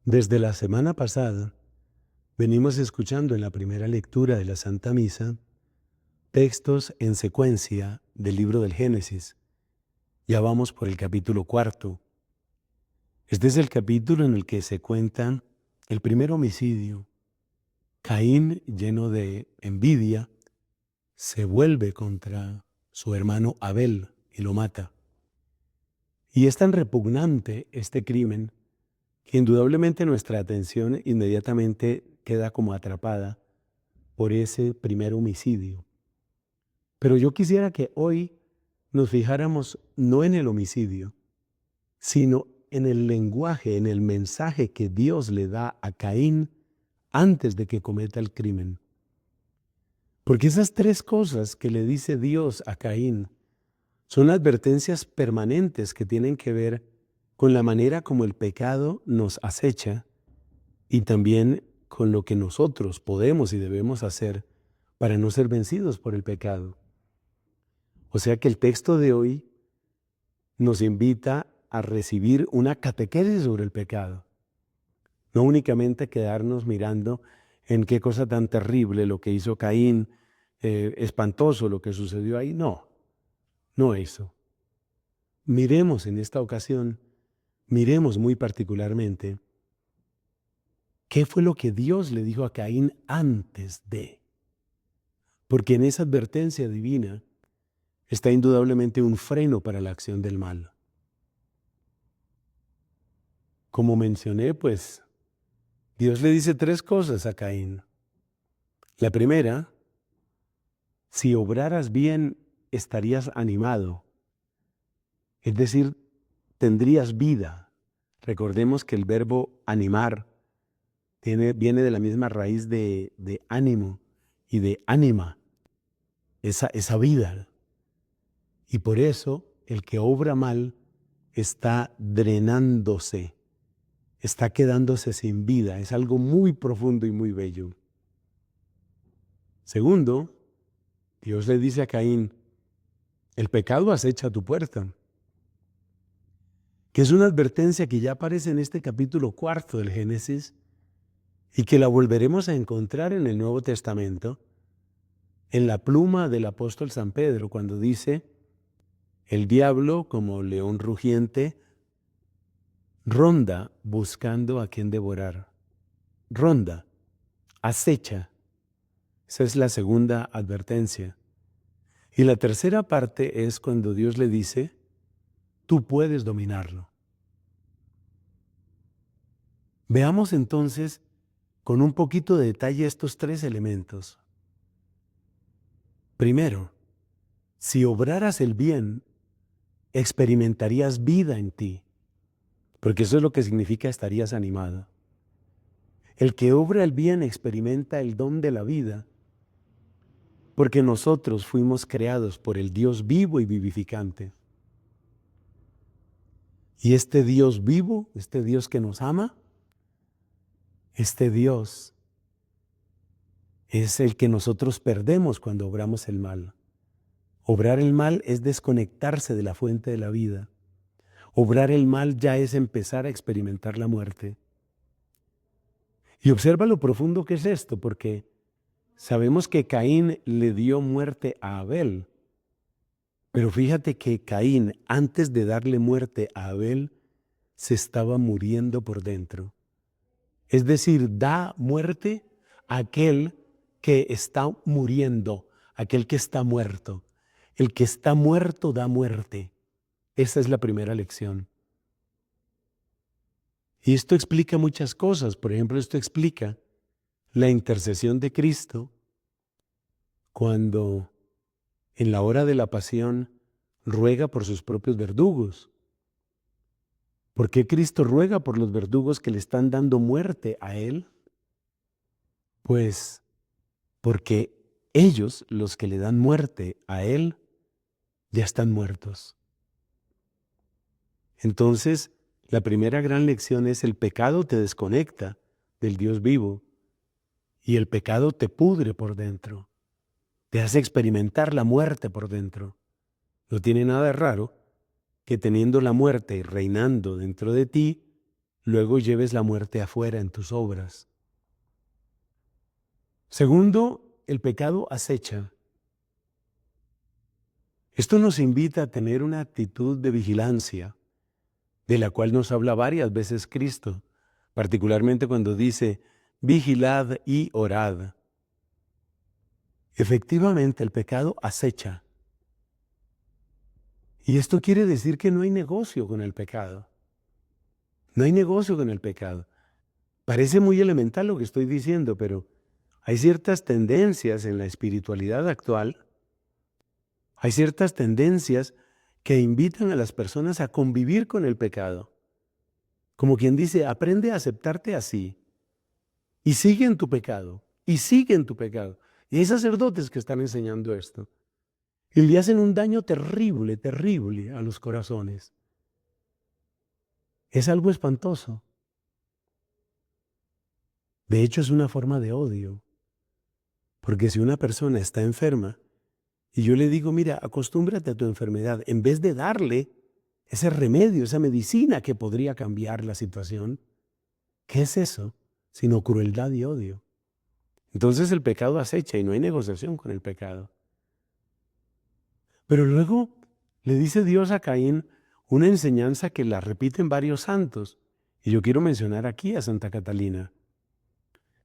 Desde la semana pasada venimos escuchando en la primera lectura de la Santa Misa textos en secuencia del libro del Génesis. Ya vamos por el capítulo 4. Este es el capítulo en el que se cuenta el primer homicidio. Caín, lleno de envidia, se vuelve contra su hermano Abel y lo mata. Y es tan repugnante este crimen que indudablemente nuestra atención inmediatamente queda como atrapada por ese primer homicidio. Pero yo quisiera que hoy nos fijáramos no en el homicidio, sino en el lenguaje, en el mensaje que Dios le da a Caín antes de que cometa el crimen. Porque esas tres cosas que le dice Dios a Caín son advertencias permanentes que tienen que ver con la manera como el pecado nos acecha y también con lo que nosotros podemos y debemos hacer para no ser vencidos por el pecado. O sea que el texto de hoy nos invita a recibir una catequesis sobre el pecado. No únicamente quedarnos mirando en qué cosa tan terrible lo que hizo Caín, espantoso lo que sucedió ahí. No, no eso. Miremos en esta ocasión, miremos muy particularmente qué fue lo que Dios le dijo a Caín antes de. Porque en esa advertencia divina está indudablemente un freno para la acción del mal. Como mencioné, pues, Dios le dice tres cosas a Caín. La primera, si obraras bien, estarías animado. Es decir, tendrías vida. Recordemos que el verbo animar viene de la misma raíz de ánimo y de ánima, esa vida. Y por eso el que obra mal está drenándose, está quedándose sin vida. Es algo muy profundo y muy bello. Segundo, Dios le dice a Caín, el pecado acecha a tu puerta, que es una advertencia que ya aparece en este capítulo 4 del Génesis y que la volveremos a encontrar en el Nuevo Testamento, en la pluma del apóstol San Pedro, cuando dice, el diablo, como león rugiente, ronda buscando a quien devorar. Ronda, acecha. Esa es la segunda advertencia. Y la tercera parte es cuando Dios le dice, tú puedes dominarlo. Veamos entonces con un poquito de detalle estos tres elementos. Primero, si obraras el bien, experimentarías vida en ti, porque eso es lo que significa estarías animado. El que obra el bien experimenta el don de la vida, porque nosotros fuimos creados por el Dios vivo y vivificante. Y este Dios vivo, este Dios que nos ama, este Dios es el que nosotros perdemos cuando obramos el mal. Obrar el mal es desconectarse de la fuente de la vida. Obrar el mal ya es empezar a experimentar la muerte. Y observa lo profundo que es esto, porque sabemos que Caín le dio muerte a Abel. Pero fíjate que Caín, antes de darle muerte a Abel, se estaba muriendo por dentro. Es decir, da muerte a aquel que está muriendo, aquel que está muerto. El que está muerto da muerte. Esa es la primera lección. Y esto explica muchas cosas. Por ejemplo, esto explica la intercesión de Cristo cuando en la hora de la pasión ruega por sus propios verdugos. ¿Por qué Cristo ruega por los verdugos que le están dando muerte a Él? Pues porque ellos, los que le dan muerte a Él, ya están muertos. Entonces, la primera gran lección es el pecado te desconecta del Dios vivo y el pecado te pudre por dentro, te hace experimentar la muerte por dentro. No tiene nada de raro que teniendo la muerte reinando dentro de ti, luego lleves la muerte afuera en tus obras. Segundo, el pecado acecha. Esto nos invita a tener una actitud de vigilancia, de la cual nos habla varias veces Cristo, particularmente cuando dice, vigilad y orad. Efectivamente, el pecado acecha. Y esto quiere decir que no hay negocio con el pecado. No hay negocio con el pecado. Parece muy elemental lo que estoy diciendo, pero hay ciertas tendencias en la espiritualidad actual, hay ciertas tendencias que invitan a las personas a convivir con el pecado. Como quien dice, aprende a aceptarte así y sigue en tu pecado, y sigue en tu pecado. Y hay sacerdotes que están enseñando esto. Y le hacen un daño terrible, terrible a los corazones. Es algo espantoso. De hecho, es una forma de odio. Porque si una persona está enferma y yo le digo, mira, acostúmbrate a tu enfermedad, en vez de darle ese remedio, esa medicina que podría cambiar la situación, ¿qué es eso? Sino crueldad y odio. Entonces el pecado acecha y no hay negociación con el pecado. Pero luego le dice Dios a Caín una enseñanza que la repiten varios santos. Y yo quiero mencionar aquí a Santa Catalina.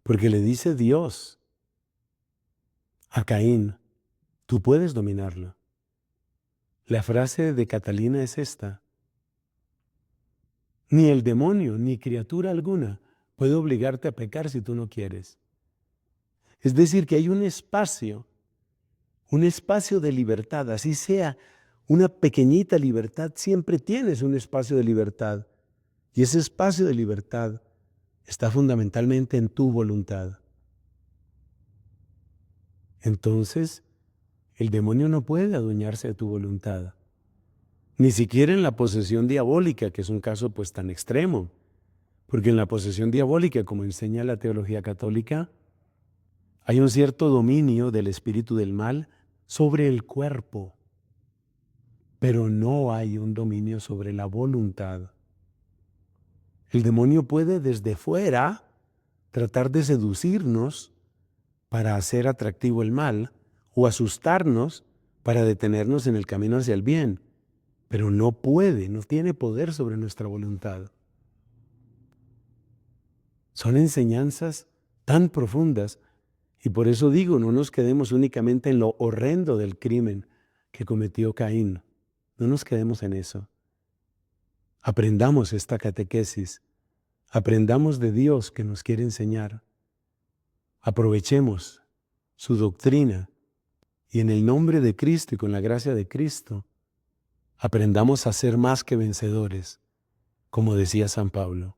Porque le dice Dios a Caín, tú puedes dominarlo. La frase de Catalina es esta: ni el demonio ni criatura alguna puede obligarte a pecar si tú no quieres. Es decir, que hay un espacio de libertad, así sea una pequeñita libertad, siempre tienes un espacio de libertad. Y ese espacio de libertad está fundamentalmente en tu voluntad. Entonces, el demonio no puede adueñarse de tu voluntad. Ni siquiera en la posesión diabólica, que es un caso pues tan extremo. Porque en la posesión diabólica, como enseña la teología católica, hay un cierto dominio del espíritu del mal sobre el cuerpo, pero no hay un dominio sobre la voluntad. El demonio puede desde fuera tratar de seducirnos para hacer atractivo el mal o asustarnos para detenernos en el camino hacia el bien, pero no puede, no tiene poder sobre nuestra voluntad. Son enseñanzas tan profundas y por eso digo, no nos quedemos únicamente en lo horrendo del crimen que cometió Caín. No nos quedemos en eso. Aprendamos esta catequesis. Aprendamos de Dios que nos quiere enseñar. Aprovechemos su doctrina y en el nombre de Cristo y con la gracia de Cristo, aprendamos a ser más que vencedores, como decía San Pablo.